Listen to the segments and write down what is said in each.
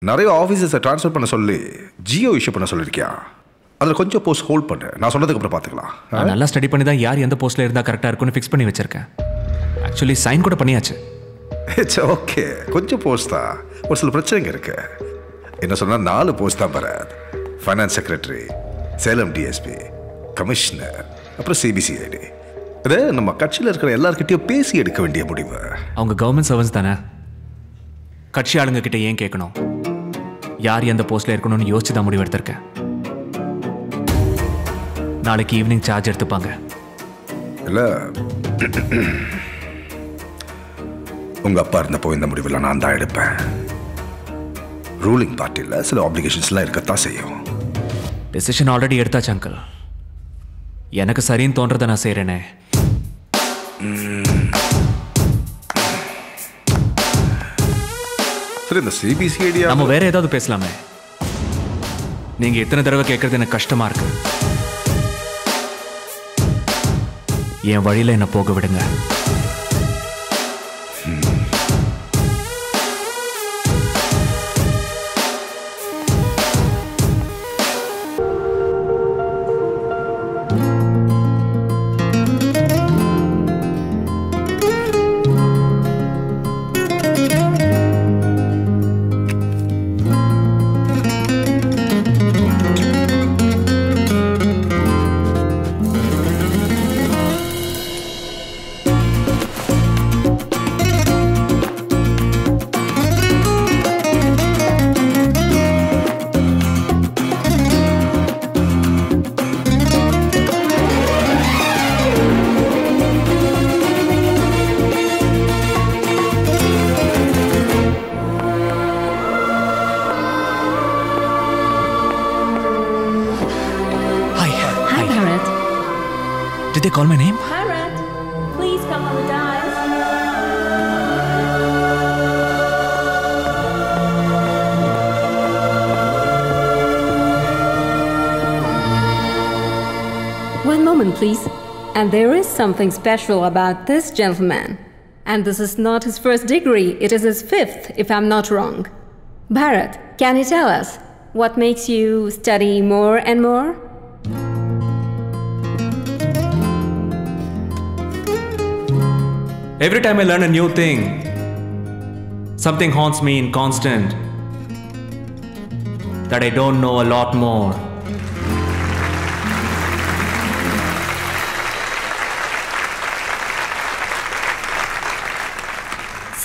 நிறைய ஆஃபீஸஸை ட்ரான்ஸ்ஃபர் பண்ண சொல்லி ஜியோ இஷ்யூ பண்ண சொல்லியிருக்கியா? அதில் கொஞ்சம் போஸ்ட் ஹோல்ட் பண்ணு, நான் சொன்னதுக்கு அப்புறம் பார்த்துக்கலாம். நான் நல்லா ஸ்டடி பண்ணி தான் யார் எந்த போஸ்ட்டில் இருந்தால் கரெக்டாக இருக்குன்னு ஃபிக்ஸ் பண்ணி வச்சிருக்கேன். ஆக்சுவலி சைன் கூட பண்ணியாச்சு. இட்ஸ் ஓகே, கொஞ்சம் போஸ்ட் தான், ஒரு சில பிரச்சனைங்க இருக்கு. என்ன சொன்னால் 4 போஸ்ட் தான் Barat. Finance secretary, Salem DSP, commissioner, அப்புறம் சிபிசிஐடி. இது நம்ம கட்சியில் இருக்கிற எல்லார்கிட்டையும் பேசி எடுக்க வேண்டிய முடிவு. அவங்க கவர்மெண்ட் சர்வன்ஸ் தானே, கட்சி ஆளுங்க கிட்ட ஏன் கேட்கணும்? யார் எந்த போஸ்ட்டில் இருக்கணும்னு யோசிச்சு தான் முடிவு எடுத்திருக்கேன். நாளைக்கு ஈவினிங் சார்ஜ் எடுத்துப்பாங்க. இல்லை, உங்கள் அப்பா இருந்தப்போ இந்த முடிவில் நான் தான் எடுப்பேன். ரூலிங் பார்ட்டியில் சில ஆப்ளிகேஷன்ஸ்லாம் இருக்கத்தான் செய்யும். டெசிஷன் ஆல்ரெடி எடுத்தாச்சு அங்கிள். எனக்கு சரின்னு தோன்றதை நான் செய்கிறேனே. சரி, இந்த சிபிசிஐடி நம்ம வேற ஏதாவது பேசலாமே. நீங்கள் எத்தனை தடவை கேட்கறது எனக்கு கஷ்டமா இருக்கு. என் வழியில் என்ன போக விடுங்க. Did they call my name? Bharat, please come on the dais. One moment, please. And there is something special about this gentleman. And this is not his first degree, it is his 5th, if I'm not wrong. Bharat, can you tell us what makes you study more and more? Every time I learn a new thing, something haunts me in constant, that I don't know a lot more.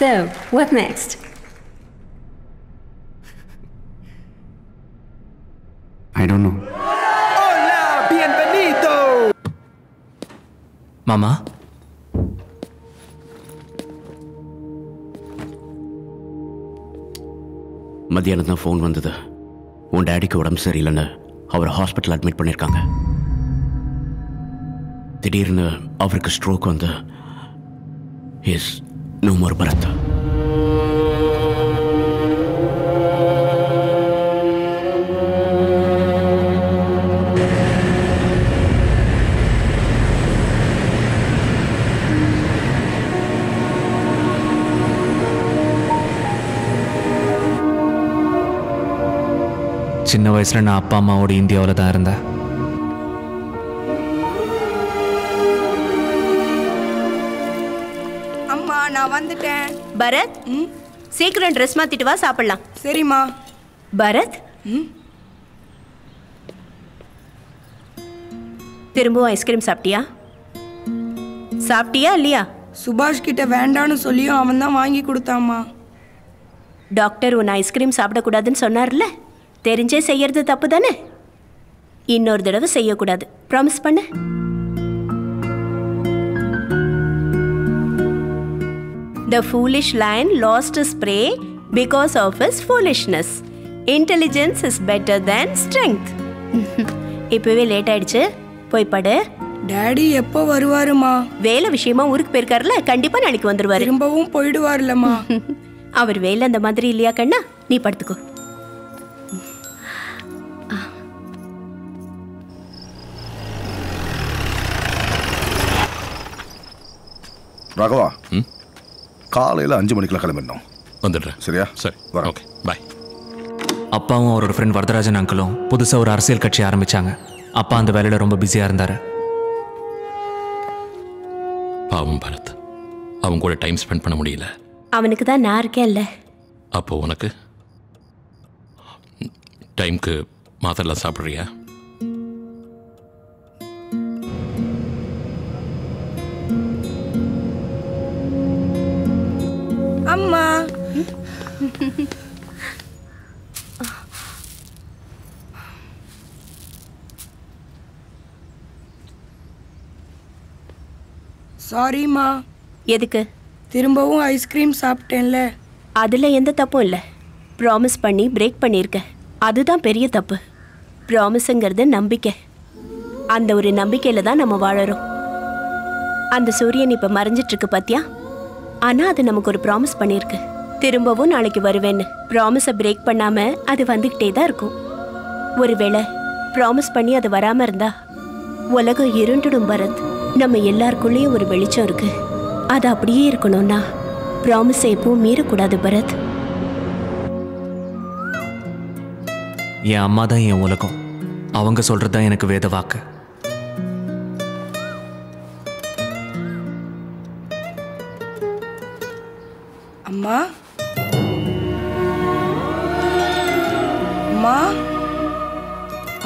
So, what next? I don't know. Hola, bienvenido. Mama? மத்தியானம் தான் phone வந்தது. உன் டேடிக்கு உடம்பு சரியில்லைன்னு அவர் hospital admit பண்ணியிருக்காங்க. திடீர்னு அவருக்கு stroke வந்து இஸ் நோ மோர் பரத். சின்ன வயசுல நான் அப்பா அம்மாவோட இந்தியாவில் தான் இருந்தேன். அம்மா நான் வந்துட்டேன். பரத், சீக்கிரம் ட்ரெஸ் மாத்திட்டு வா, சாப்பிடலாம். சரிம்மா. பரத், திரும்பவும் ஐஸ்கிரீம் சாப்பிட்டியா? சாப்பிட்டியா இல்லையா? சுபாஷ் கிட்ட வேண்டான்னு சொல்லியும் அவன் தான் வாங்கி கொடுத்தாம்மா. டாக்டர் உன்னை ஐஸ்கிரீம் சாப்பிடக்கூடாதுன்னு சொன்னார்ல, தெரிஞ்சே செய்யறது தப்பு தானே? இன்னொரு தடவை செய்யக்கூடாது. ப்ராமிஸ் பண்ணு. The foolish lion lost his prey because of his foolishness. Intelligence is better than strength. இப்பவே லேட் ஆயிடுச்சு, போய் படு. டாடி எப்போ வருவாருமா? வேலை விஷயமா ஊருக்கு போயிருக்காருல, கண்டிப்பா நாளைக்கு வந்துருவாரு. திரும்பவும் போயிடுவார்லம்மா. அவர் வேலை அந்த மாதிரி இல்லையா கண்ணா? நீ படுத்துக்கோ. ராகவா, காலையில் 5 மணிக்கெல்லாம் கிளம்பிடணும். வந்துடுறேன். சரியா? சரி, வரேன். ஓகே, பாய். அப்பாவும் அவரோட ஃப்ரெண்ட் வரதராஜன் அங்கிளும் புதுசாக ஒரு அரசியல் கட்சி ஆரம்பித்தாங்க. அப்பா அந்த வேலையில் ரொம்ப பிஸியாக இருந்தார். பாவம் பரத், அவங்க கூட டைம் ஸ்பெண்ட் பண்ண முடியல. அவனுக்கு தான் நான் இருக்கேன்ல. அப்போ உனக்கு டைம்க்கு மாத்திரலாம் சாப்பிட்றியா? அம்மா சாரிம்மா. எதுக்கு? திரும்பவும் ஐஸ்கிரீம் சாப்பிட்டேன்ல. அதில் எந்த தப்பும் இல்லை. ப்ராமிஸ் பண்ணி பிரேக் பண்ணியிருக்க, அதுதான் பெரிய தப்பு. ப்ராமிஸுங்கிறது நம்பிக்கை. அந்த ஒரு நம்பிக்கையில் தான் நம்ம வாழறோம். அந்த சூரியன் இப்போ மறைஞ்சிட்ருக்கு பார்த்தியா? ஆனால் அது நமக்கு ஒரு ப்ராமிஸ் பண்ணியிருக்கு, திரும்பவும் நாளைக்கு வருவேன்னு. ப்ராமிஸை பிரேக் பண்ணாமல் அது வந்துக்கிட்டே தான் இருக்கும். ஒருவேளை ப்ராமிஸ் பண்ணி அது வராமல் இருந்தா உலகம் இருண்டுடும் பரத். நம்ம எல்லாருக்குள்ளேயும் ஒரு வெளிச்சம் இருக்கு, அது அப்படியே இருக்கணும்னா ப்ராமிஸை எப்பவும் மீறக்கூடாது பரத். என் அம்மா தான் என் உலகம். அவங்க சொல்கிறது தான் எனக்கு வேத வாக்கு. அம்மா அம்மா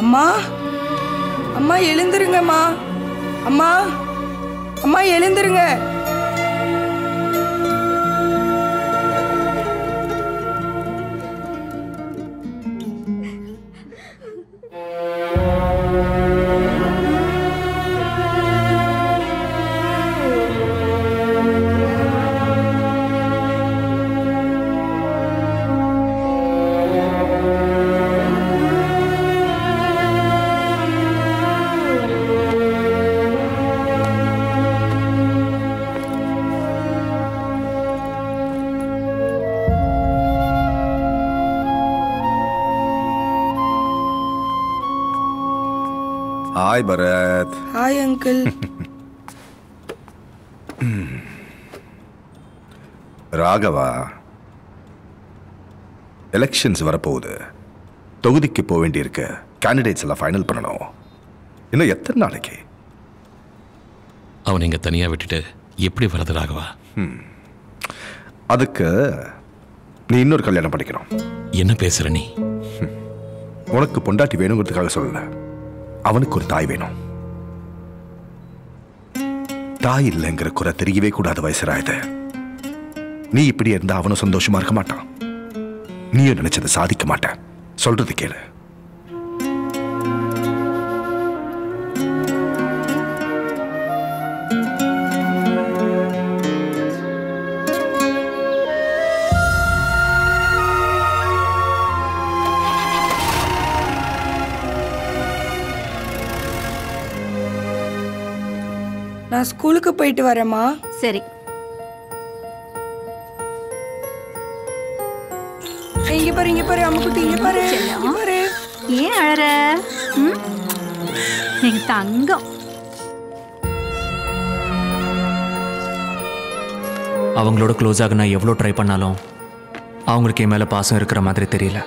அம்மா அம்மா எழுந்துருங்கம்மா. அம்மா அம்மா எழுந்துருங்க. Hi Bharat. Hi uncle. Raghava, elections வரப்போகுது. தொகுதிக்கு போக வேண்டியிருக்கு. கேண்டிடேட்ஸ் எல்லாம் ஃபைனல் பண்ணணும். இன்னும் எத்தனை நாளைக்கு? அவன் இங்கே தனியாக விட்டுட்டு எப்படி வரது ராகவா? அதுக்கு நீ இன்னொரு கல்யாணம் பண்ணிக்கணும். என்ன பேசுற நீ? உனக்கு பொண்டாட்டி வேணுங்கிறதுக்காக சொல்லல, அவனுக்கு ஒரு தாய் வேணும். தாய் இல்லைங்கிற குறை தெரியவே கூடாத வயசுராயுது. நீ இப்படி இருந்தா அவனும் சந்தோஷமா இருக்க மாட்டான். நீயும் நினைச்சதை சாதிக்க மாட்டேன். சொல்றது கேளு. நான் ஸ்கூலுக்கு போயிட்டு வரேம்மா. சரி. இங்க பாரு, இங்க பாரு அம்முக்குட்டி, இங்க பாரு, இங்க பாரு. ஏன் அழற? எங்க தங்கம். அவங்களோட க்ளோஸாக நான் எவ்வளோ ட்ரை பண்ணாலும் அவங்களுக்கு என் மேலே பாசம் இருக்கிற மாதிரி தெரியல.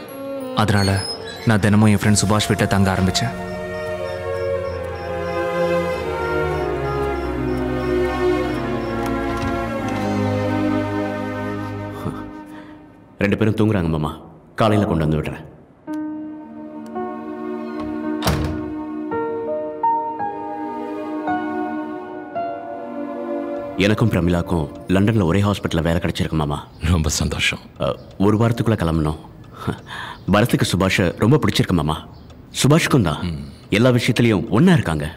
அதனால நான் தினமும் என் ஃப்ரெண்ட் சுபாஷ் வீட்டை தங்க ஆரம்பித்தேன். ரெண்டு பேரும் தூங்குறாங்க மாமா. காலையில் கொண்டு வந்து விடுறேன். எனக்கும் பிரமிளாக்கும் லண்டனில் ஒரே ஹாஸ்பிட்டலில் வேலை கிடைச்சிருக்கு மாமா. ரொம்ப சந்தோஷம். ஒரு வாரத்துக்குள்ளே கிளம்பணும். பரத்துக்கு சுபாஷை ரொம்ப பிடிச்சிருக்கு மாமா. சுபாஷுக்கும் தான் எல்லா விஷயத்துலையும் ஒன்றா இருக்காங்க.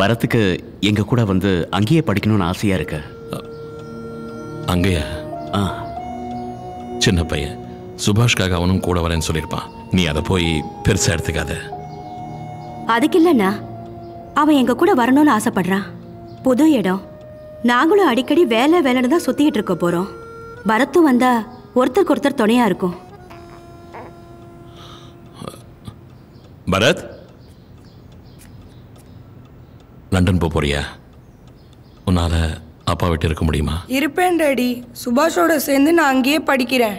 பரத்துக்கு எங்கள் கூட வந்து அங்கேயே படிக்கணும்னு ஆசையாக இருக்கு. அங்கேயா? சின்ன பையன், சுபாஷ்காக அவனும் கூட வரேன்னு சொல்லியிருப்பான். நீ அதை போய் பெருசாக எடுத்துக்காத. அதுக்கு இல்லைண்ணா, அவன் எங்க கூட வரணும்னு ஆசைப்படுறான். புது இடம், நாங்களும் அடிக்கடி வேலை வேலைன்னு தான் சுத்திக்கிட்டு இருக்க போறோம். பரத்தும் வந்தா ஒருத்தருக்கு ஒருத்தர் துணையா இருக்கும். பரத், லண்டன் போறியா? உன்னால அப்பா விட்டு இருக்க முடியுமா? இருப்பேன் டாடி. சுபாஷோட சேர்ந்து நான் அங்கேயே படிக்கிறேன்.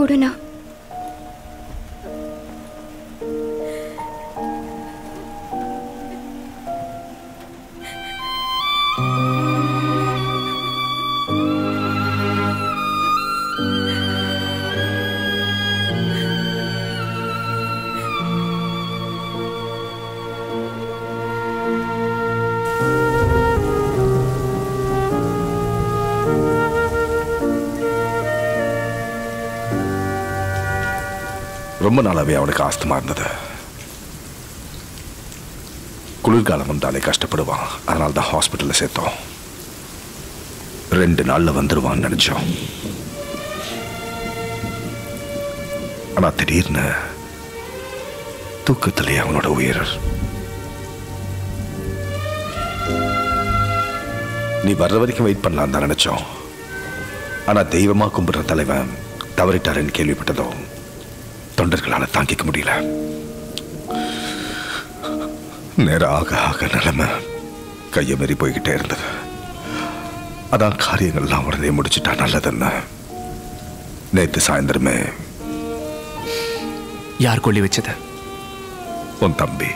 கொடுண்ணா. ரொம்ப நாளாவே அவனுக்கு ஆஸ்துமா இருந்தது. குளிர்காலம் வந்தாலே கஷ்டப்படுவான். அதனால தான் ஹாஸ்பிட்டலில் சேர்த்தோம். 2 நாள்ல வந்துடுவான்னு நினைச்சோம். ஆனா திடீர்னு தூக்கத்திலேயே அவனோட உயிர். நீ வர்ற வரைக்கும் வெயிட் பண்ணலாம் தான் நினைச்சோம். ஆனா தெய்வமா கும்பிடுற தலைவன் தவறிட்டாருன்னு கேள்விப்பட்டதும் தொண்டர்களால தாங்கிக்க முடியல. நேரம் ஆக ஆக நிலைமை கையை மீறி போய்கிட்டே இருந்தது. அதான் காரியங்கள்லாம் உடனே முடிச்சுட்டா நல்லதுன்னு நேற்று சாயந்தரமே. யார் கொல்லி வச்சது? உன் தம்பி.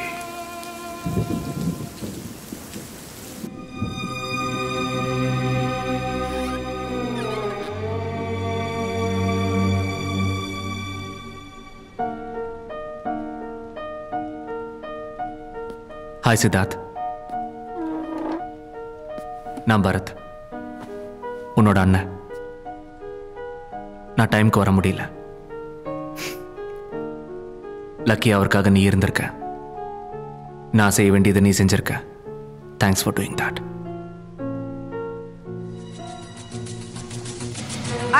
ஹாய் சித்தார்த், நான் பரத், உன்னோட அண்ணன். நான் டைமுக்கு வர முடியல. லக்கி அவருக்காக நீ இருந்திருக்க. நான் செய்ய வேண்டியதை நீ செஞ்சிருக்க. Thanks for doing that.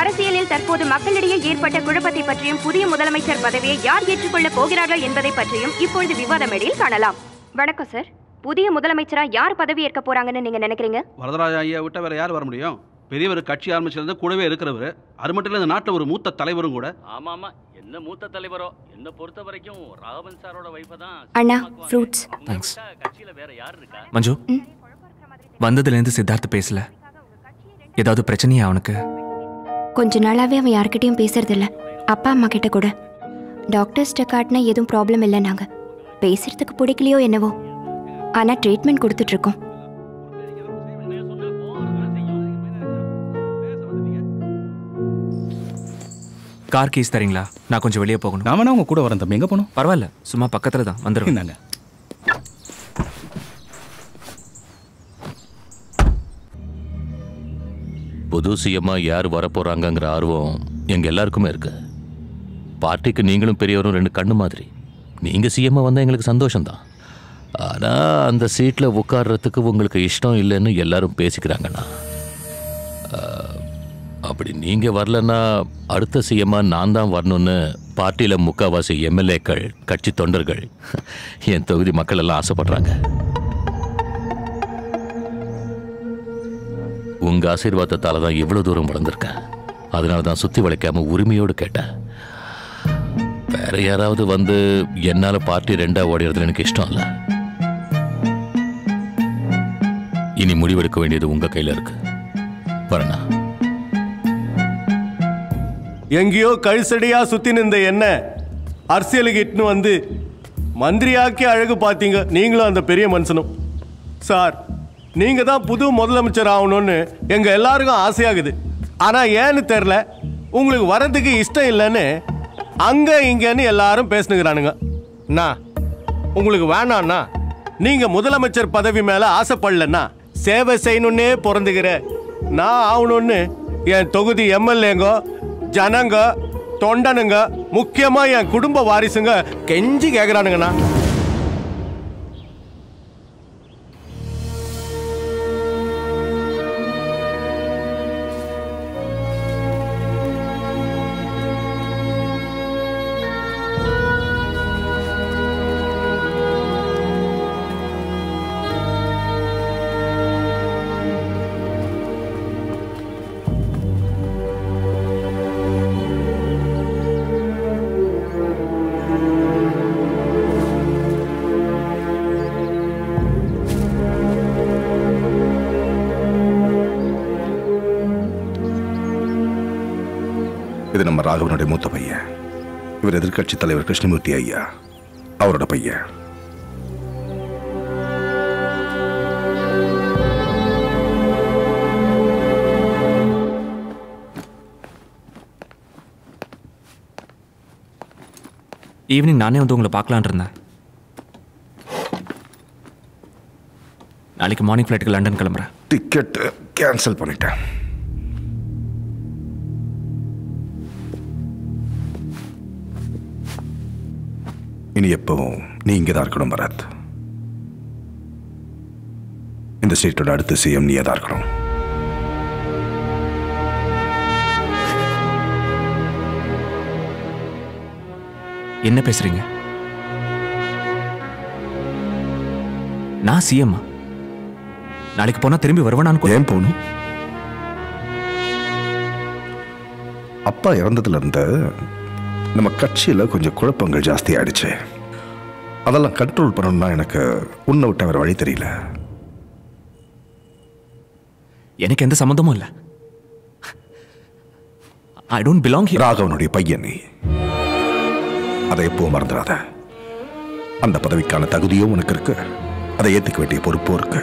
அரசியலில் தற்போது மக்களிடையே ஏற்பட்ட குழப்பத்தை பற்றியும் புதிய முதலமைச்சர் பதவியை யார் ஏற்றுக்கொள்ளப் போகிறார்கள் என்பதை பற்றியும் இப்பொழுது விவாத மேடையில் காணலாம். வணக்கம் சார். புதிய முதலமைச்சரா யார் பதவி ஏற்க போறாங்கன்னு நீங்க நினைக்கிறீங்க? வரதராஜ ஐயா விட்டா வேற யார் வர முடியும்? பெரியவர் கட்சி ஆரம்பிச்சிருந்தா கூடவே இருக்கிறவர். அது மட்டும் இல்ல, இந்த நாட்டில் ஒரு மூத்த தலைவரும் கூட. ஆமா ஆமா, என்ன மூத்த தலைவரோ என்ன பொறுத்த வரைக்கும் ராகவன் சாரோட வைஃப் தான். அண்ணா, ஃப்ரூட்ஸ். தேங்க்ஸ். கட்சியில வேற யார் இருக்கா? மஞ்சு, வந்ததுலேருந்து சித்தார்த் பேசல. ஏதாவது பிரச்சனையா அவனுக்கு? கொஞ்ச நாளாவே அவன் யார்கிட்டயும் பேசுறதில்ல. அப்பா அம்மா கிட்ட கூட. டாக்டர்ஸ்ட்ட காட்டினா எதுவும் ப்ராப்ளம் இல்லை. நாங்கள் பேசுறதுக்கு பிடிக்கலையோ என்னவோ. ஆனால் ட்ரீட்மெண்ட் கொடுத்துட்ருக்கோம். கார் கீஸ் தரீங்களா? நான் கொஞ்சம் வெளியே போகணும். நான் வேணா உங்க கூட வரேன் தம்பி. எங்கே போகணும்? பரவாயில்ல, சும்மா பக்கத்தில் தான் வந்துடுங்க. புது சிஎம்மா யார் வரப்போறாங்கங்கிற ஆர்வம் எங்க எல்லாருக்குமே இருக்கு. பார்ட்டிக்கு நீங்களும் பெரியவரும் 2 கண்ணு மாதிரி. நீங்க சிஎம்மா வந்தால் எங்களுக்கு சந்தோஷம்தான். ஆனால் அந்த சீட்டில் உட்கார்றதுக்கு உங்களுக்கு இஷ்டம் இல்லைன்னு எல்லாரும் பேசிக்கிறாங்கண்ணா. அப்படி நீங்கள் வரலன்னா அடுத்த சிஎம்மா நான் தான் வரணும்னு பார்ட்டியில் முக்கால்வாசி எம்எல்ஏக்கள், கட்சி தொண்டர்கள், என் தொகுதி மக்கள் எல்லாம் ஆசைப்படுறாங்க. உங்கள் ஆசீர்வாதத்தால் தான் இவ்வளோ தூரம் வளர்ந்துருக்கேன். அதனால தான் சுற்றி வளைக்காமல் உரிமையோடு கேட்டேன். வேற யாராவது வந்து என்னால் பார்ட்டி 2ஆக ஓடிறதுல எனக்கு இஷ்டம் இல்லை. இனி முடிவெடுக்க வேண்டியது உங்க கையில் இருக்கு. வரண்ணா. எங்கேயோ கழுசடியா சுத்தி நின்ற என்ன அரசியலுக்கு இட்டுன்னு வந்து மந்திரியாக்கி அழகு பார்த்தீங்க. நீங்களும் அந்த பெரிய மனுஷனும். சார், நீங்க தான் புது முதலமைச்சர் ஆகணும்னு எங்க எல்லாருக்கும் ஆசையாகுது. ஆனா ஏன்னு தெரியல, உங்களுக்கு வரதுக்கு இஷ்டம் இல்லைன்னு அங்க இங்கன்னு எல்லாரும் பேசுனுங்கிறானுங்க. அண்ணா, உங்களுக்கு வேணாண்ணா, நீங்க முதலமைச்சர் பதவி மேல ஆசைப்படலன்னா சேவை செய்யணுன்னே பிறந்துக்கிற நான் ஆகணும்னு என் தொகுதி எம்எல்ஏங்க, ஜனங்க, தொண்டனுங்க, முக்கியமா என் குடும்ப வாரிசுங்க கெஞ்சி கேட்குறானுங்கண்ணா. இது நம்ம ராகவனுடைய மூத்த பையன். இவர் எதிர்க்கட்சி தலைவர் கிருஷ்ணமூர்த்தி ஐயா, அவரோட பையன். ஈவினிங் நானே வந்து உங்களை பார்க்கலான் இருந்தேன். நாளைக்கு மார்னிங் ஃப்ளைட்டுக்கு லண்டன் கிளம்புறேன். டிக்கெட் கேன்சல் பண்ணிட்டேன். இனி எப்பவும் நீ இங்கே தான் இருக்கணும் பரத். இந்த ஸ்டேட்டோட அடுத்த சிஎம் நீயே தான் இருக்கணும். என்ன பேசுறீங்க? நான் சிஎம் நாளைக்கு போனா திரும்பி வருவேனான்னு. ஏன் போகணும்? அப்பா இறந்ததுல இருந்து நம்ம கட்சியில கொஞ்சம் குழப்பங்கள் ஜாஸ்தி ஆயிடுச்சு. அதெல்லாம் கண்ட்ரோல் பண்ணணும்னா எனக்கு உன்னை விட்ட வேற வழி தெரியல. எனக்கு எந்த சம்மந்தமும் இல்லை. I don't belong here. ராகவனுடைய பையன் நீ, அதை எப்பவும் மறந்துடாத. அந்த பதவிக்கான தகுதியும் உனக்கு இருக்கு, அதை ஏத்துக்க வேண்டிய பொறுப்பும் இருக்கு.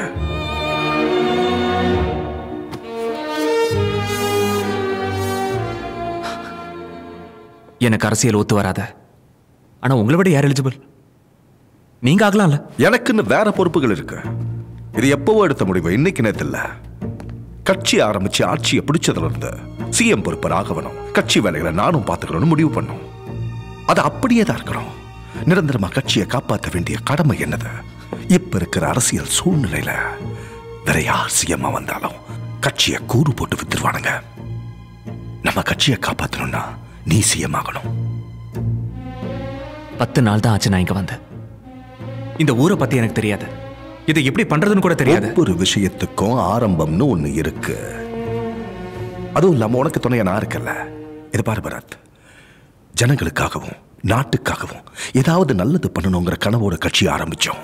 எனக்கு அரசியல் ஒத்து வராத. ஆனா உங்களை விட யார் எலிஜிபிள்? நீங்க ஆகலாம்ல. எனக்குன்னு வேற பொறுப்புகள் இருக்கு. இது எப்பவோ எடுத்த முடிவு, இன்னைக்கு நேத்து இல்ல. கட்சி ஆரம்பிச்சு ஆட்சியை பிடிச்சதுல இருந்து சிஎம் பொறுப்பு ராகவனும், கட்சி வேலைகளை நானும் பார்த்துக்கணும்னு முடிவு பண்ணும். அது அப்படியே தான் இருக்கணும். நிரந்தரமா கட்சியை காப்பாற்ற வேண்டிய கடமை என்னது? இப்ப இருக்கிற அரசியல் சூழ்நிலையில வேற யார் சிஎம்மா வந்தாலும் கட்சியை கூறு போட்டு வித்துருவானுங்க. நம்ம கட்சியை காப்பாற்றணும்னா நீ சிஎம் ஆகணும். 10 நாள் தான் ஆச்சு நான் இங்க வந்தேன். இந்த ஊரை பத்தி எனக்கு தெரியாது. இதை எப்படி பண்றதுன்னு கூட தெரியாது. ஒரு விஷயத்துக்கும் ஆரம்பம்னு ஒண்ணு இருக்கு. அதுவும் இல்லாம உனக்கு துணையா நான் இருக்கல. இது பாரு பரத், ஜனங்களுக்காகவும் நாட்டுக்காகவும் ஏதாவது நல்லது பண்ணணுங்கிற கனவோட கட்சி ஆரம்பிச்சோம்.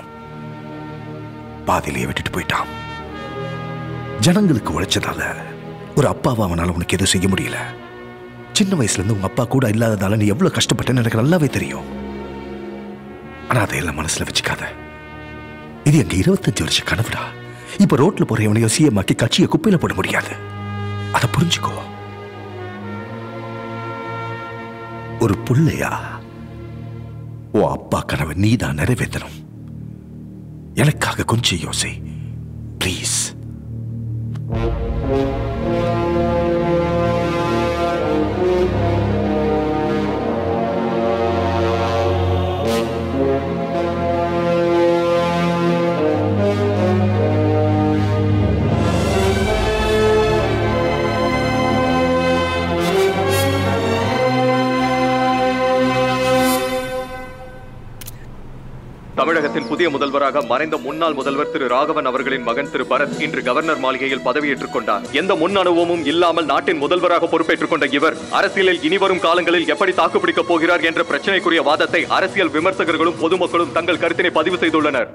பாதியிலேயே விட்டுட்டு போயிட்டான். ஜனங்களுக்கு உழைச்சதால ஒரு அப்பாவா அவனால உனக்கு எதுவும் செய்ய முடியல. சின்ன வயசுல இருந்து உங்க அப்பா கூட இல்லாததால நீ எவ்வளவு கஷ்டப்பட்டேன்னு எனக்கு நல்லாவே தெரியும். ஆனா அதையெல்லாம் மனசுல வச்சுக்காத. இது எங்க 25 வருஷ கனவுடா. இப்ப ரோட்ல போற எவனையோ சிஎம் ஆக்கி கட்சியை குப்பையில போட முடியாது. அதை புரிஞ்சுக்கோ. ஒரு புள்ளையா ஓ அப்பா கனவை நீதான் நிறைவேற்றணும். எனக்காக கொஞ்சம் யோசி ப்ளீஸ். தமிழகத்தின் புதிய முதல்வராக மறைந்த முன்னாள் முதல்வர் திரு ராகவன் அவர்களின் மகன் திரு பரத் இன்று கவர்னர் மாளிகையில் பதவியேற்றுக் கொண்டார். எந்த முன் அனுபவமும் இல்லாமல் நாட்டின் முதல்வராக பொறுப்பேற்றுக் கொண்ட இவர் அரசியலில் இனிவரும் காலங்களில் எப்படி தாக்குப்பிடிக்கப் போகிறார் என்ற பிரச்சனைக்குரிய வாதத்தை அரசியல் விமர்சகர்களும் பொதுமக்களும் தங்கள் கருத்தினை பதிவு செய்துள்ளனர்.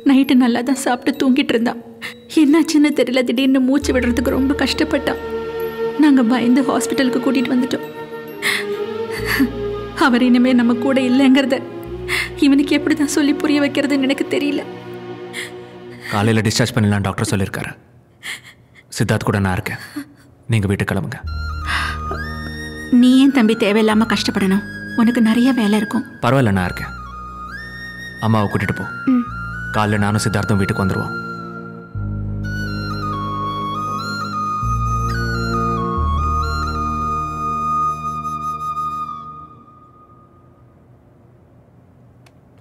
நைட்டு நல்லா தான் சாப்பிட்டு தூங்கிட்டு இருந்தான். என்னாச்சுன்னு தெரியல, திடீர்னு மூச்சு விடுறதுக்கு ரொம்ப கஷ்டப்பட்டான். நாங்கள் பயந்து ஹாஸ்பிட்டலுக்கு கூட்டிகிட்டு வந்துட்டோம். அவர் இனிமேல் நம்ம கூட இல்லைங்கிறத இவனுக்கு எப்படி தான் சொல்லி புரிய வைக்கிறதுன்னு எனக்கு தெரியல. காலையில் டிஸ்சார்ஜ் பண்ணலாம் டாக்டர் சொல்லியிருக்காரு. சித்தார்த் கூட நான் இருக்கேன். நீங்கள் வீட்டுக்கு கிளம்புங்க. நீ ஏன் தம்பி தேவையில்லாமல் கஷ்டப்படணும்? உனக்கு நிறைய வேலை இருக்கும். பரவாயில்ல, நான் இருக்கேன். அம்மாவை கூட்டிட்டு போ. காலைல நானும் சித்தார்த்தும் வீட்டுக்கு வந்துடுவோம்.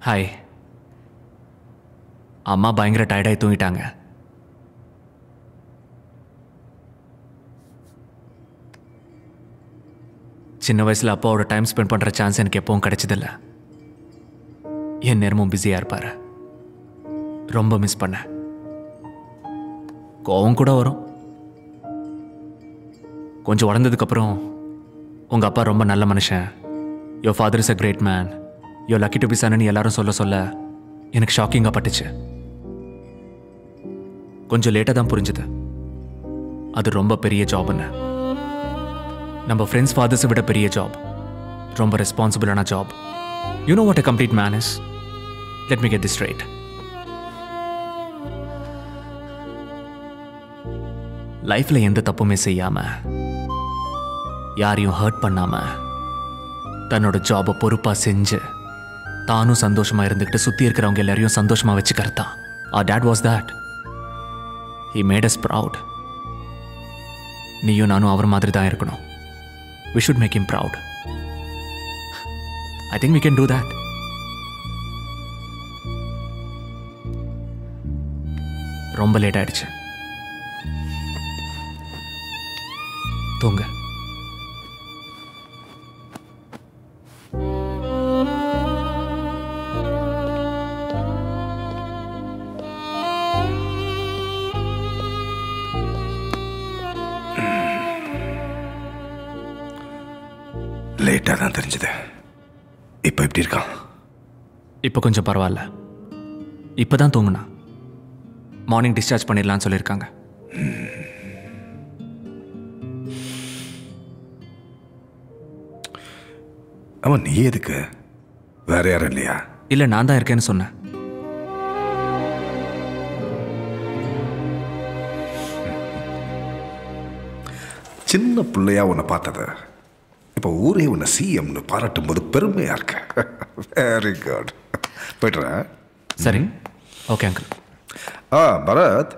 ஹாய். அம்மா பயங்கர டயர்டாகி தூங்கிட்டாங்க. சின்ன வயசில் அப்பாவோட டைம் ஸ்பெண்ட் பண்ணுற சான்ஸ் எனக்கு எப்பவும் கிடைச்சதில்ல. என் நேரமும் பிஸியாக இருப்பார். ரொம்ப மிஸ் பண்ண. கோவம் கூட வரும். கொஞ்சம் வளர்ந்ததுக்கப்புறம் உங்கள் அப்பா ரொம்ப நல்ல மனுஷன், your father is a great man, you're lucky to be சன்னு எல்லாரும் சொல்ல சொல்ல எனக்கு ஷாக்கிங்காக பட்டுச்சு. கொஞ்சம் லேட்டாக தான் புரிஞ்சுது அது ரொம்ப பெரிய ஜாப்னு. நம்ம ஃப்ரெண்ட்ஸ் ஃபாதர்ஸை விட பெரிய ஜாப், ரொம்ப ரெஸ்பான்சிபிளான job. You know what a complete man is. Let me get this straight. லைஃப்பில் எந்த தப்புமே செய்யாமல், யாரையும் ஹர்ட் பண்ணாமல், தன்னோட ஜாபை பொறுப்பாக செஞ்சு தானும் சந்தோஷமாக இருந்துக்கிட்டு சுற்றி இருக்கிறவங்க எல்லாரையும் சந்தோஷமாக வச்சுக்கிறது தான். Our dad was that. He made us proud. நீயும் நானும் அவர் மாதிரி தான் இருக்கணும். We should make him proud. I think we can do that. ரொம்ப லேட் ஆயிடுச்சு. தூங்க. லேட்டாக தான் தெரிஞ்சது. இப்போ எப்படி இருக்கான்? இப்போ கொஞ்சம் பரவாயில்ல. இப்போ தான் தூங்குனா. மார்னிங் டிஸ்சார்ஜ் பண்ணிடலான்னு சொல்லியிருக்காங்க. அவன் நீ எதுக்கு? வேற யாரும் இல்லையா? இல்லை, நான் தான் இருக்கேன்னு சொன்னேன். சின்ன பிள்ளையா உன்னை பார்த்தது இப்போ ஊரே உன்னை சிஎம்னு பாராட்டும் போது பெருமையா இருக்க. Very good. போய்ட்டுறேன். சரி, ஓகே அங்கிள். பரத்,